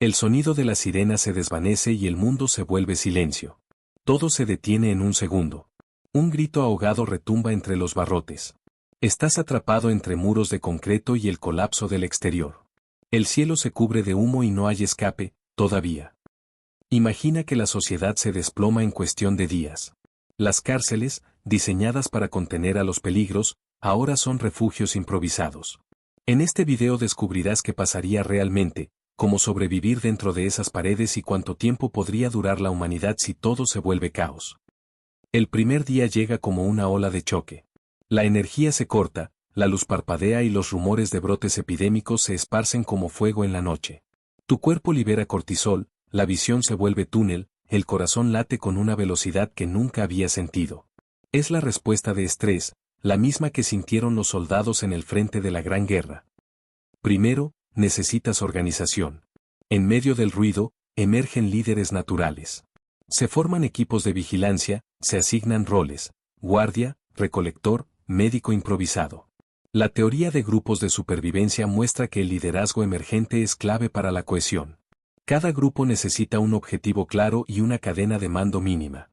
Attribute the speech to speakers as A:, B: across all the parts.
A: El sonido de la sirena se desvanece y el mundo se vuelve silencio. Todo se detiene en un segundo. Un grito ahogado retumba entre los barrotes. Estás atrapado entre muros de concreto y el colapso del exterior. El cielo se cubre de humo y no hay escape, todavía. Imagina que la sociedad se desploma en cuestión de días. Las cárceles, diseñadas para contener a los peligros, ahora son refugios improvisados. En este video descubrirás qué pasaría realmente, cómo sobrevivir dentro de esas paredes y cuánto tiempo podría durar la humanidad si todo se vuelve caos. El primer día llega como una ola de choque. La energía se corta, la luz parpadea y los rumores de brotes epidémicos se esparcen como fuego en la noche. Tu cuerpo libera cortisol, la visión se vuelve túnel, el corazón late con una velocidad que nunca había sentido. Es la respuesta de estrés, la misma que sintieron los soldados en el frente de la Gran Guerra. Primero, necesitas organización. En medio del ruido, emergen líderes naturales. Se forman equipos de vigilancia, se asignan roles: guardia, recolector, médico improvisado. La teoría de grupos de supervivencia muestra que el liderazgo emergente es clave para la cohesión. Cada grupo necesita un objetivo claro y una cadena de mando mínima.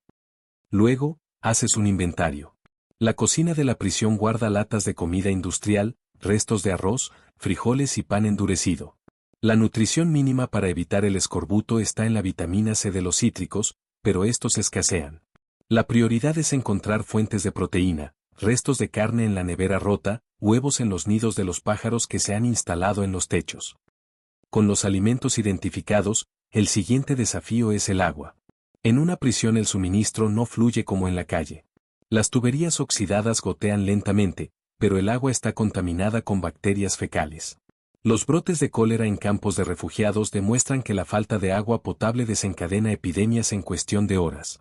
A: Luego, haces un inventario. La cocina de la prisión guarda latas de comida industrial, restos de arroz, frijoles y pan endurecido. La nutrición mínima para evitar el escorbuto está en la vitamina C de los cítricos, pero estos escasean. La prioridad es encontrar fuentes de proteína, restos de carne en la nevera rota, huevos en los nidos de los pájaros que se han instalado en los techos. Con los alimentos identificados, el siguiente desafío es el agua. En una prisión el suministro no fluye como en la calle. Las tuberías oxidadas gotean lentamente, pero el agua está contaminada con bacterias fecales. Los brotes de cólera en campos de refugiados demuestran que la falta de agua potable desencadena epidemias en cuestión de horas.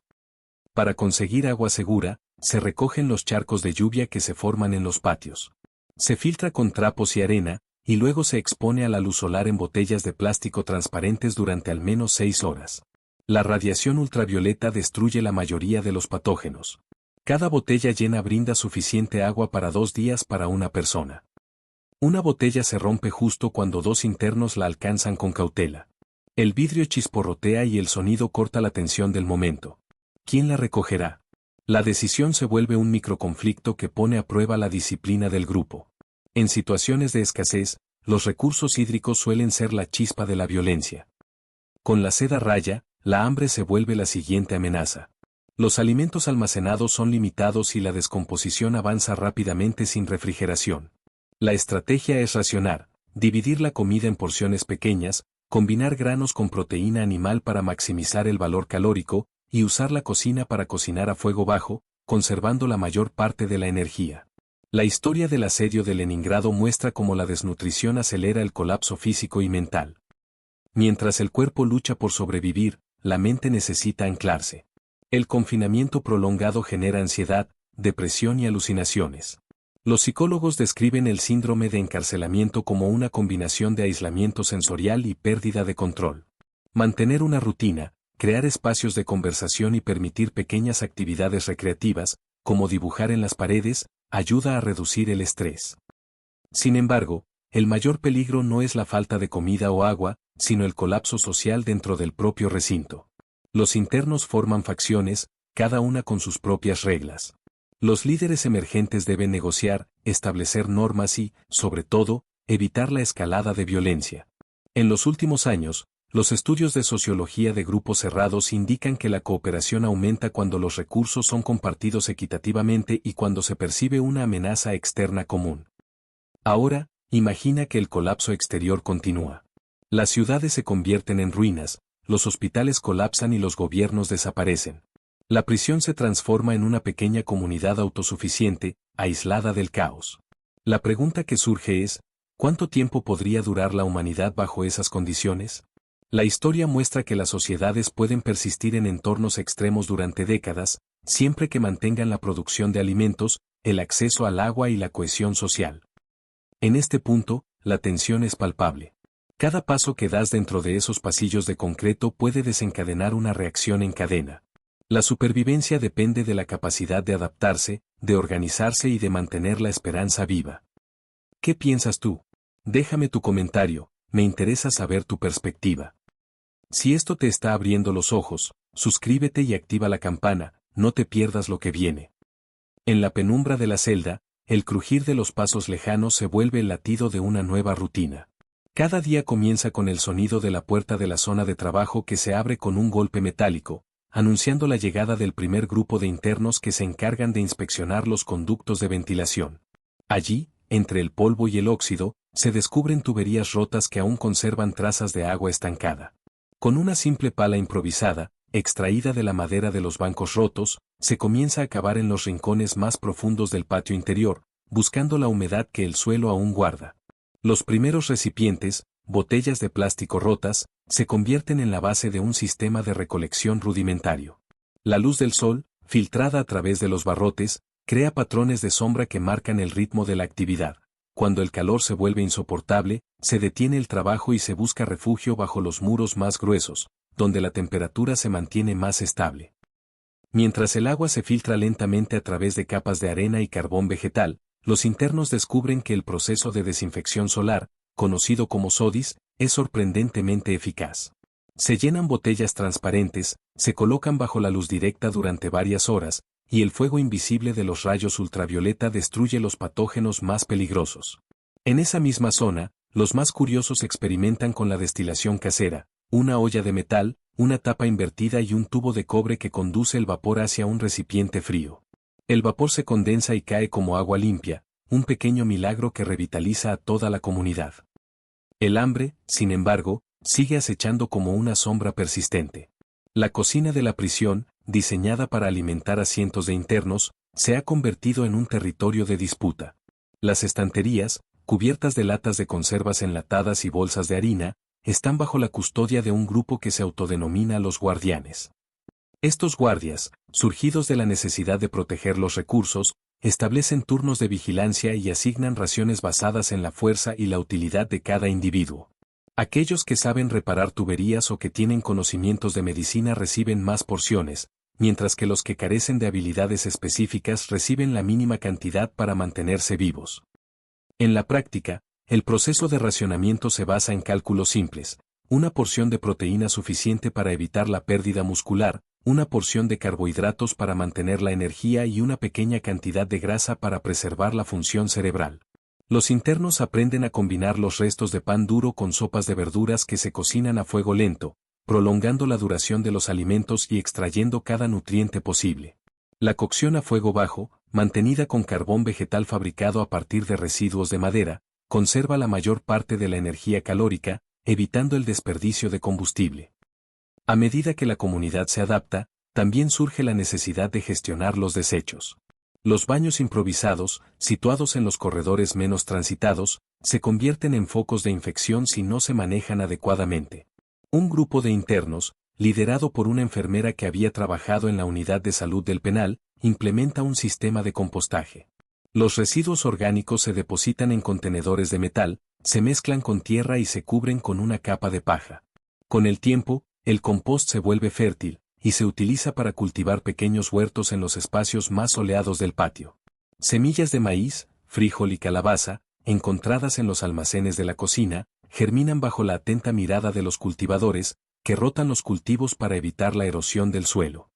A: Para conseguir agua segura, se recogen los charcos de lluvia que se forman en los patios. Se filtra con trapos y arena, y luego se expone a la luz solar en botellas de plástico transparentes durante al menos 6 horas. La radiación ultravioleta destruye la mayoría de los patógenos. Cada botella llena brinda suficiente agua para 2 días para una persona. Una botella se rompe justo cuando 2 internos la alcanzan con cautela. El vidrio chisporrotea y el sonido corta la tensión del momento. ¿Quién la recogerá? La decisión se vuelve un microconflicto que pone a prueba la disciplina del grupo. En situaciones de escasez, los recursos hídricos suelen ser la chispa de la violencia. Con la sed a raya, la hambre se vuelve la siguiente amenaza. Los alimentos almacenados son limitados y la descomposición avanza rápidamente sin refrigeración. La estrategia es racionar, dividir la comida en porciones pequeñas, combinar granos con proteína animal para maximizar el valor calórico, y usar la cocina para cocinar a fuego bajo, conservando la mayor parte de la energía. La historia del asedio de Leningrado muestra cómo la desnutrición acelera el colapso físico y mental. Mientras el cuerpo lucha por sobrevivir, la mente necesita anclarse. El confinamiento prolongado genera ansiedad, depresión y alucinaciones. Los psicólogos describen el síndrome de encarcelamiento como una combinación de aislamiento sensorial y pérdida de control. Mantener una rutina, crear espacios de conversación y permitir pequeñas actividades recreativas, como dibujar en las paredes, ayuda a reducir el estrés. Sin embargo, el mayor peligro no es la falta de comida o agua, sino el colapso social dentro del propio recinto. Los internos forman facciones, cada una con sus propias reglas. Los líderes emergentes deben negociar, establecer normas y, sobre todo, evitar la escalada de violencia. En los últimos años, los estudios de sociología de grupos cerrados indican que la cooperación aumenta cuando los recursos son compartidos equitativamente y cuando se percibe una amenaza externa común. Ahora, imagina que el colapso exterior continúa. Las ciudades se convierten en ruinas, los hospitales colapsan y los gobiernos desaparecen. La prisión se transforma en una pequeña comunidad autosuficiente, aislada del caos. La pregunta que surge es, ¿cuánto tiempo podría durar la humanidad bajo esas condiciones? La historia muestra que las sociedades pueden persistir en entornos extremos durante décadas, siempre que mantengan la producción de alimentos, el acceso al agua y la cohesión social. En este punto, la tensión es palpable. Cada paso que das dentro de esos pasillos de concreto puede desencadenar una reacción en cadena. La supervivencia depende de la capacidad de adaptarse, de organizarse y de mantener la esperanza viva. ¿Qué piensas tú? Déjame tu comentario, me interesa saber tu perspectiva. Si esto te está abriendo los ojos, suscríbete y activa la campana, no te pierdas lo que viene. En la penumbra de la celda, el crujir de los pasos lejanos se vuelve el latido de una nueva rutina. Cada día comienza con el sonido de la puerta de la zona de trabajo que se abre con un golpe metálico, anunciando la llegada del primer grupo de internos que se encargan de inspeccionar los conductos de ventilación. Allí, entre el polvo y el óxido, se descubren tuberías rotas que aún conservan trazas de agua estancada. Con una simple pala improvisada, extraída de la madera de los bancos rotos, se comienza a cavar en los rincones más profundos del patio interior, buscando la humedad que el suelo aún guarda. Los primeros recipientes, botellas de plástico rotas, se convierten en la base de un sistema de recolección rudimentario. La luz del sol, filtrada a través de los barrotes, crea patrones de sombra que marcan el ritmo de la actividad. Cuando el calor se vuelve insoportable, se detiene el trabajo y se busca refugio bajo los muros más gruesos, donde la temperatura se mantiene más estable. Mientras el agua se filtra lentamente a través de capas de arena y carbón vegetal, los internos descubren que el proceso de desinfección solar, conocido como SODIS, es sorprendentemente eficaz. Se llenan botellas transparentes, se colocan bajo la luz directa durante varias horas, y el fuego invisible de los rayos ultravioleta destruye los patógenos más peligrosos. En esa misma zona, los más curiosos experimentan con la destilación casera, una olla de metal, una tapa invertida y un tubo de cobre que conduce el vapor hacia un recipiente frío. El vapor se condensa y cae como agua limpia, un pequeño milagro que revitaliza a toda la comunidad. El hambre, sin embargo, sigue acechando como una sombra persistente. La cocina de la prisión, diseñada para alimentar a cientos de internos, se ha convertido en un territorio de disputa. Las estanterías, cubiertas de latas de conservas enlatadas y bolsas de harina, están bajo la custodia de un grupo que se autodenomina los guardianes. Estos guardias, surgidos de la necesidad de proteger los recursos, establecen turnos de vigilancia y asignan raciones basadas en la fuerza y la utilidad de cada individuo. Aquellos que saben reparar tuberías o que tienen conocimientos de medicina reciben más porciones, mientras que los que carecen de habilidades específicas reciben la mínima cantidad para mantenerse vivos. En la práctica, el proceso de racionamiento se basa en cálculos simples: una porción de proteína suficiente para evitar la pérdida muscular, una porción de carbohidratos para mantener la energía y una pequeña cantidad de grasa para preservar la función cerebral. Los internos aprenden a combinar los restos de pan duro con sopas de verduras que se cocinan a fuego lento, prolongando la duración de los alimentos y extrayendo cada nutriente posible. La cocción a fuego bajo, mantenida con carbón vegetal fabricado a partir de residuos de madera, conserva la mayor parte de la energía calórica, evitando el desperdicio de combustible. A medida que la comunidad se adapta, también surge la necesidad de gestionar los desechos. Los baños improvisados, situados en los corredores menos transitados, se convierten en focos de infección si no se manejan adecuadamente. Un grupo de internos, liderado por una enfermera que había trabajado en la unidad de salud del penal, implementa un sistema de compostaje. Los residuos orgánicos se depositan en contenedores de metal, se mezclan con tierra y se cubren con una capa de paja. Con el tiempo, el compost se vuelve fértil, y se utiliza para cultivar pequeños huertos en los espacios más soleados del patio. Semillas de maíz, frijol y calabaza, encontradas en los almacenes de la cocina, germinan bajo la atenta mirada de los cultivadores, que rotan los cultivos para evitar la erosión del suelo.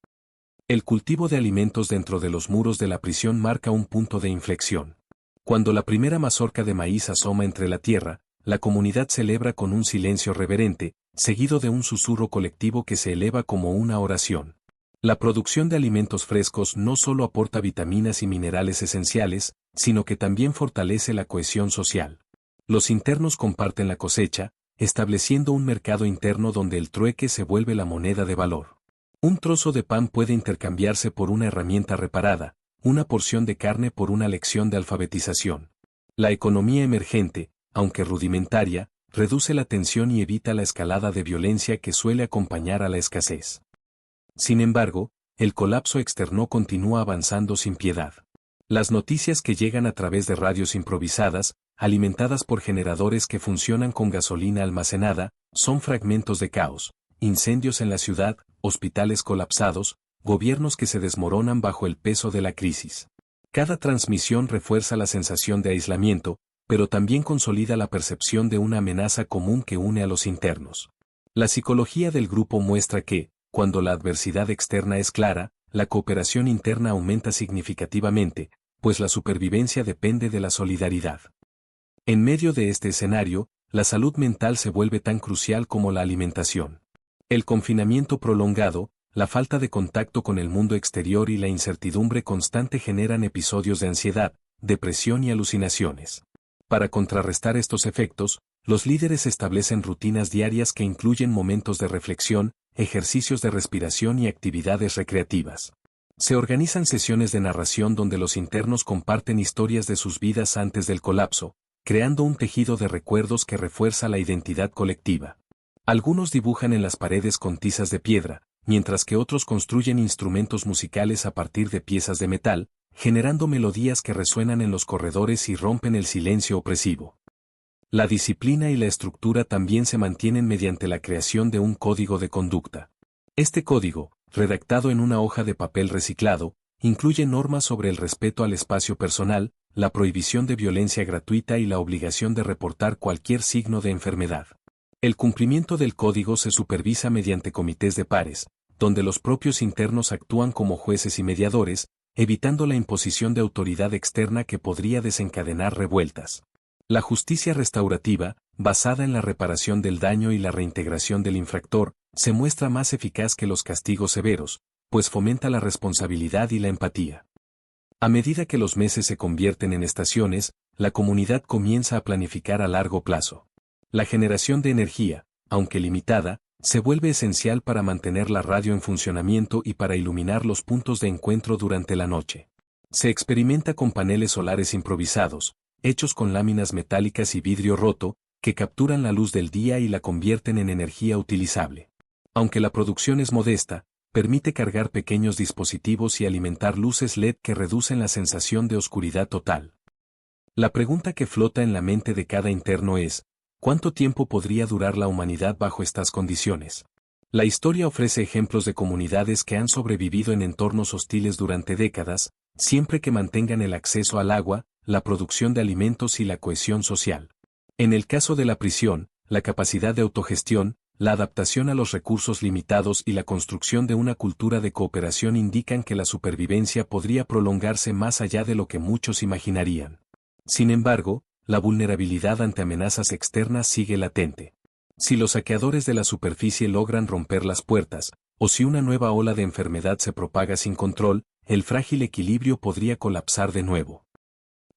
A: El cultivo de alimentos dentro de los muros de la prisión marca un punto de inflexión. Cuando la primera mazorca de maíz asoma entre la tierra, la comunidad celebra con un silencio reverente, seguido de un susurro colectivo que se eleva como una oración. La producción de alimentos frescos no solo aporta vitaminas y minerales esenciales, sino que también fortalece la cohesión social. Los internos comparten la cosecha, estableciendo un mercado interno donde el trueque se vuelve la moneda de valor. Un trozo de pan puede intercambiarse por una herramienta reparada, una porción de carne por una lección de alfabetización. La economía emergente, aunque rudimentaria, reduce la tensión y evita la escalada de violencia que suele acompañar a la escasez. Sin embargo, el colapso externo continúa avanzando sin piedad. Las noticias que llegan a través de radios improvisadas, alimentadas por generadores que funcionan con gasolina almacenada, son fragmentos de caos: incendios en la ciudad, hospitales colapsados, gobiernos que se desmoronan bajo el peso de la crisis. Cada transmisión refuerza la sensación de aislamiento, pero también consolida la percepción de una amenaza común que une a los internos. La psicología del grupo muestra que, cuando la adversidad externa es clara, la cooperación interna aumenta significativamente, pues la supervivencia depende de la solidaridad. En medio de este escenario, la salud mental se vuelve tan crucial como la alimentación. El confinamiento prolongado, la falta de contacto con el mundo exterior y la incertidumbre constante generan episodios de ansiedad, depresión y alucinaciones. Para contrarrestar estos efectos, los líderes establecen rutinas diarias que incluyen momentos de reflexión, ejercicios de respiración y actividades recreativas. Se organizan sesiones de narración donde los internos comparten historias de sus vidas antes del colapso, creando un tejido de recuerdos que refuerza la identidad colectiva. Algunos dibujan en las paredes con tizas de piedra, mientras que otros construyen instrumentos musicales a partir de piezas de metal, generando melodías que resuenan en los corredores y rompen el silencio opresivo. La disciplina y la estructura también se mantienen mediante la creación de un código de conducta. Este código, redactado en una hoja de papel reciclado, incluye normas sobre el respeto al espacio personal, la prohibición de violencia gratuita y la obligación de reportar cualquier signo de enfermedad. El cumplimiento del código se supervisa mediante comités de pares, donde los propios internos actúan como jueces y mediadores, evitando la imposición de autoridad externa que podría desencadenar revueltas. La justicia restaurativa, basada en la reparación del daño y la reintegración del infractor, se muestra más eficaz que los castigos severos, pues fomenta la responsabilidad y la empatía. A medida que los meses se convierten en estaciones, la comunidad comienza a planificar a largo plazo. La generación de energía, aunque limitada, se vuelve esencial para mantener la radio en funcionamiento y para iluminar los puntos de encuentro durante la noche. Se experimenta con paneles solares improvisados, hechos con láminas metálicas y vidrio roto, que capturan la luz del día y la convierten en energía utilizable. Aunque la producción es modesta, permite cargar pequeños dispositivos y alimentar luces LED que reducen la sensación de oscuridad total. La pregunta que flota en la mente de cada interno es, ¿cuánto tiempo podría durar la humanidad bajo estas condiciones? La historia ofrece ejemplos de comunidades que han sobrevivido en entornos hostiles durante décadas, siempre que mantengan el acceso al agua, la producción de alimentos y la cohesión social. En el caso de la prisión, la capacidad de autogestión, la adaptación a los recursos limitados y la construcción de una cultura de cooperación indican que la supervivencia podría prolongarse más allá de lo que muchos imaginarían. Sin embargo, la vulnerabilidad ante amenazas externas sigue latente. Si los saqueadores de la superficie logran romper las puertas, o si una nueva ola de enfermedad se propaga sin control, el frágil equilibrio podría colapsar de nuevo.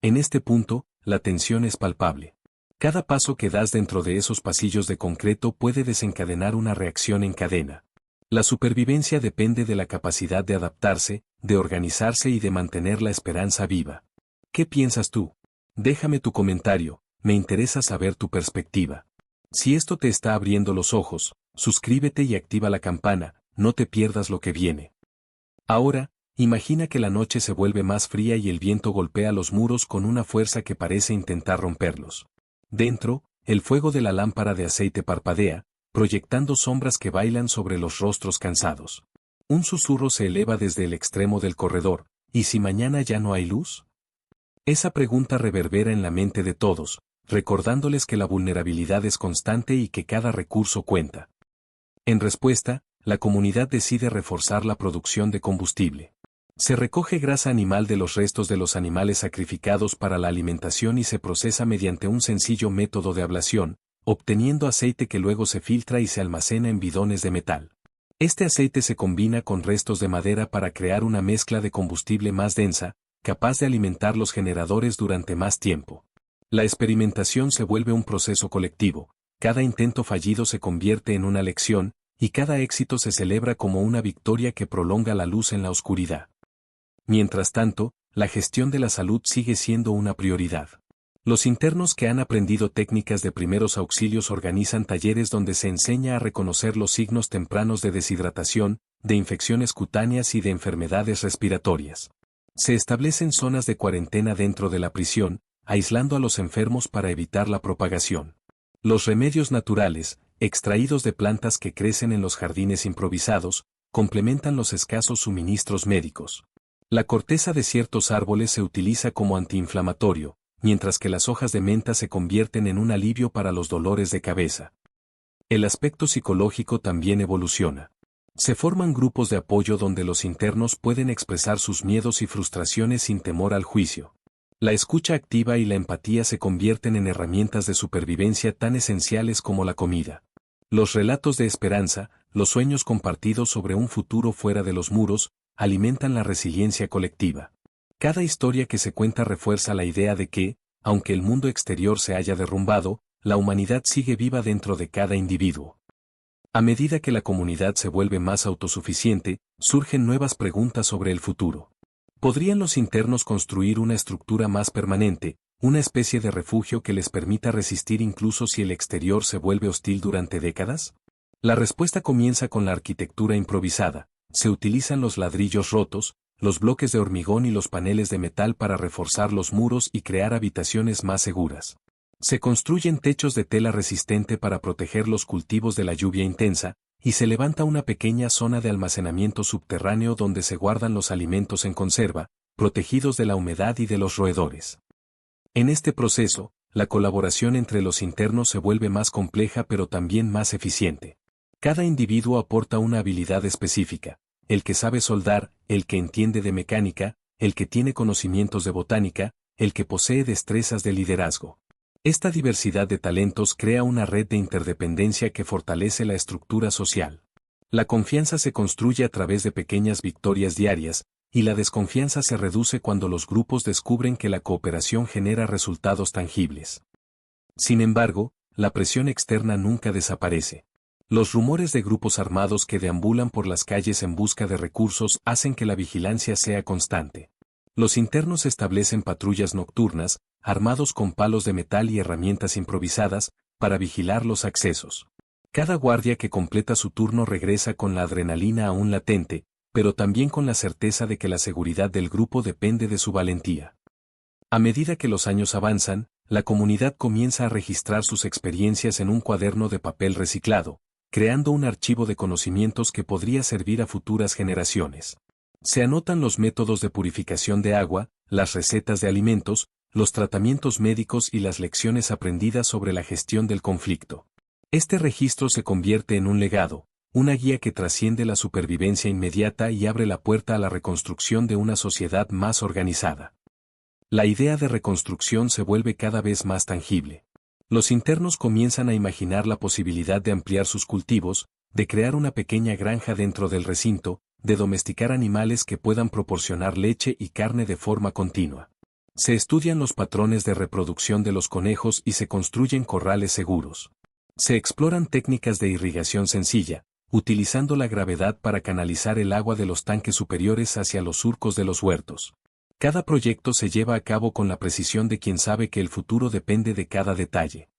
A: En este punto, la tensión es palpable. Cada paso que das dentro de esos pasillos de concreto puede desencadenar una reacción en cadena. La supervivencia depende de la capacidad de adaptarse, de organizarse y de mantener la esperanza viva. ¿Qué piensas tú? Déjame tu comentario, me interesa saber tu perspectiva. Si esto te está abriendo los ojos, suscríbete y activa la campana, no te pierdas lo que viene. Ahora, imagina que la noche se vuelve más fría y el viento golpea los muros con una fuerza que parece intentar romperlos. Dentro, el fuego de la lámpara de aceite parpadea, proyectando sombras que bailan sobre los rostros cansados. Un susurro se eleva desde el extremo del corredor, ¿y si mañana ya no hay luz? Esa pregunta reverbera en la mente de todos, recordándoles que la vulnerabilidad es constante y que cada recurso cuenta. En respuesta, la comunidad decide reforzar la producción de combustible. Se recoge grasa animal de los restos de los animales sacrificados para la alimentación y se procesa mediante un sencillo método de ablación, obteniendo aceite que luego se filtra y se almacena en bidones de metal. Este aceite se combina con restos de madera para crear una mezcla de combustible más densa, capaz de alimentar los generadores durante más tiempo. La experimentación se vuelve un proceso colectivo, cada intento fallido se convierte en una lección, y cada éxito se celebra como una victoria que prolonga la luz en la oscuridad. Mientras tanto, la gestión de la salud sigue siendo una prioridad. Los internos que han aprendido técnicas de primeros auxilios organizan talleres donde se enseña a reconocer los signos tempranos de deshidratación, de infecciones cutáneas y de enfermedades respiratorias. Se establecen zonas de cuarentena dentro de la prisión, aislando a los enfermos para evitar la propagación. Los remedios naturales, extraídos de plantas que crecen en los jardines improvisados, complementan los escasos suministros médicos. La corteza de ciertos árboles se utiliza como antiinflamatorio, mientras que las hojas de menta se convierten en un alivio para los dolores de cabeza. El aspecto psicológico también evoluciona. Se forman grupos de apoyo donde los internos pueden expresar sus miedos y frustraciones sin temor al juicio. La escucha activa y la empatía se convierten en herramientas de supervivencia tan esenciales como la comida. Los relatos de esperanza, los sueños compartidos sobre un futuro fuera de los muros, alimentan la resiliencia colectiva. Cada historia que se cuenta refuerza la idea de que, aunque el mundo exterior se haya derrumbado, la humanidad sigue viva dentro de cada individuo. A medida que la comunidad se vuelve más autosuficiente, surgen nuevas preguntas sobre el futuro. ¿Podrían los internos construir una estructura más permanente, una especie de refugio que les permita resistir incluso si el exterior se vuelve hostil durante décadas? La respuesta comienza con la arquitectura improvisada. Se utilizan los ladrillos rotos, los bloques de hormigón y los paneles de metal para reforzar los muros y crear habitaciones más seguras. Se construyen techos de tela resistente para proteger los cultivos de la lluvia intensa, y se levanta una pequeña zona de almacenamiento subterráneo donde se guardan los alimentos en conserva, protegidos de la humedad y de los roedores. En este proceso, la colaboración entre los internos se vuelve más compleja pero también más eficiente. Cada individuo aporta una habilidad específica: el que sabe soldar, el que entiende de mecánica, el que tiene conocimientos de botánica, el que posee destrezas de liderazgo. Esta diversidad de talentos crea una red de interdependencia que fortalece la estructura social. La confianza se construye a través de pequeñas victorias diarias, y la desconfianza se reduce cuando los grupos descubren que la cooperación genera resultados tangibles. Sin embargo, la presión externa nunca desaparece. Los rumores de grupos armados que deambulan por las calles en busca de recursos hacen que la vigilancia sea constante. Los internos establecen patrullas nocturnas, armados con palos de metal y herramientas improvisadas, para vigilar los accesos. Cada guardia que completa su turno regresa con la adrenalina aún latente, pero también con la certeza de que la seguridad del grupo depende de su valentía. A medida que los años avanzan, la comunidad comienza a registrar sus experiencias en un cuaderno de papel reciclado, creando un archivo de conocimientos que podría servir a futuras generaciones. Se anotan los métodos de purificación de agua, las recetas de alimentos, los tratamientos médicos y las lecciones aprendidas sobre la gestión del conflicto. Este registro se convierte en un legado, una guía que trasciende la supervivencia inmediata y abre la puerta a la reconstrucción de una sociedad más organizada. La idea de reconstrucción se vuelve cada vez más tangible. Los internos comienzan a imaginar la posibilidad de ampliar sus cultivos, de crear una pequeña granja dentro del recinto, de domesticar animales que puedan proporcionar leche y carne de forma continua. Se estudian los patrones de reproducción de los conejos y se construyen corrales seguros. Se exploran técnicas de irrigación sencilla, utilizando la gravedad para canalizar el agua de los tanques superiores hacia los surcos de los huertos. Cada proyecto se lleva a cabo con la precisión de quien sabe que el futuro depende de cada detalle.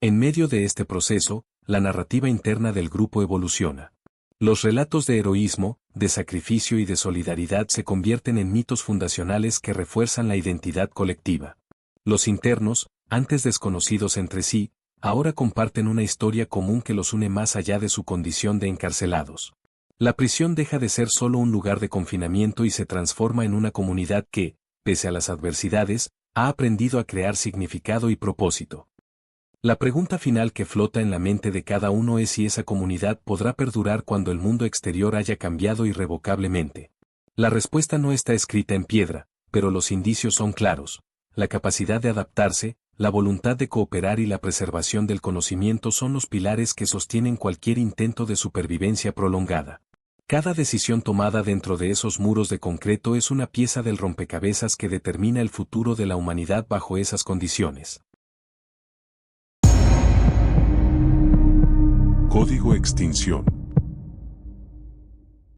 A: En medio de este proceso, la narrativa interna del grupo evoluciona. Los relatos de heroísmo, de sacrificio y de solidaridad se convierten en mitos fundacionales que refuerzan la identidad colectiva. Los internos, antes desconocidos entre sí, ahora comparten una historia común que los une más allá de su condición de encarcelados. La prisión deja de ser solo un lugar de confinamiento y se transforma en una comunidad que, pese a las adversidades, ha aprendido a crear significado y propósito. La pregunta final que flota en la mente de cada uno es si esa comunidad podrá perdurar cuando el mundo exterior haya cambiado irrevocablemente. La respuesta no está escrita en piedra, pero los indicios son claros. La capacidad de adaptarse, la voluntad de cooperar y la preservación del conocimiento son los pilares que sostienen cualquier intento de supervivencia prolongada. Cada decisión tomada dentro de esos muros de concreto es una pieza del rompecabezas que determina el futuro de la humanidad bajo esas condiciones.
B: Código Extinción.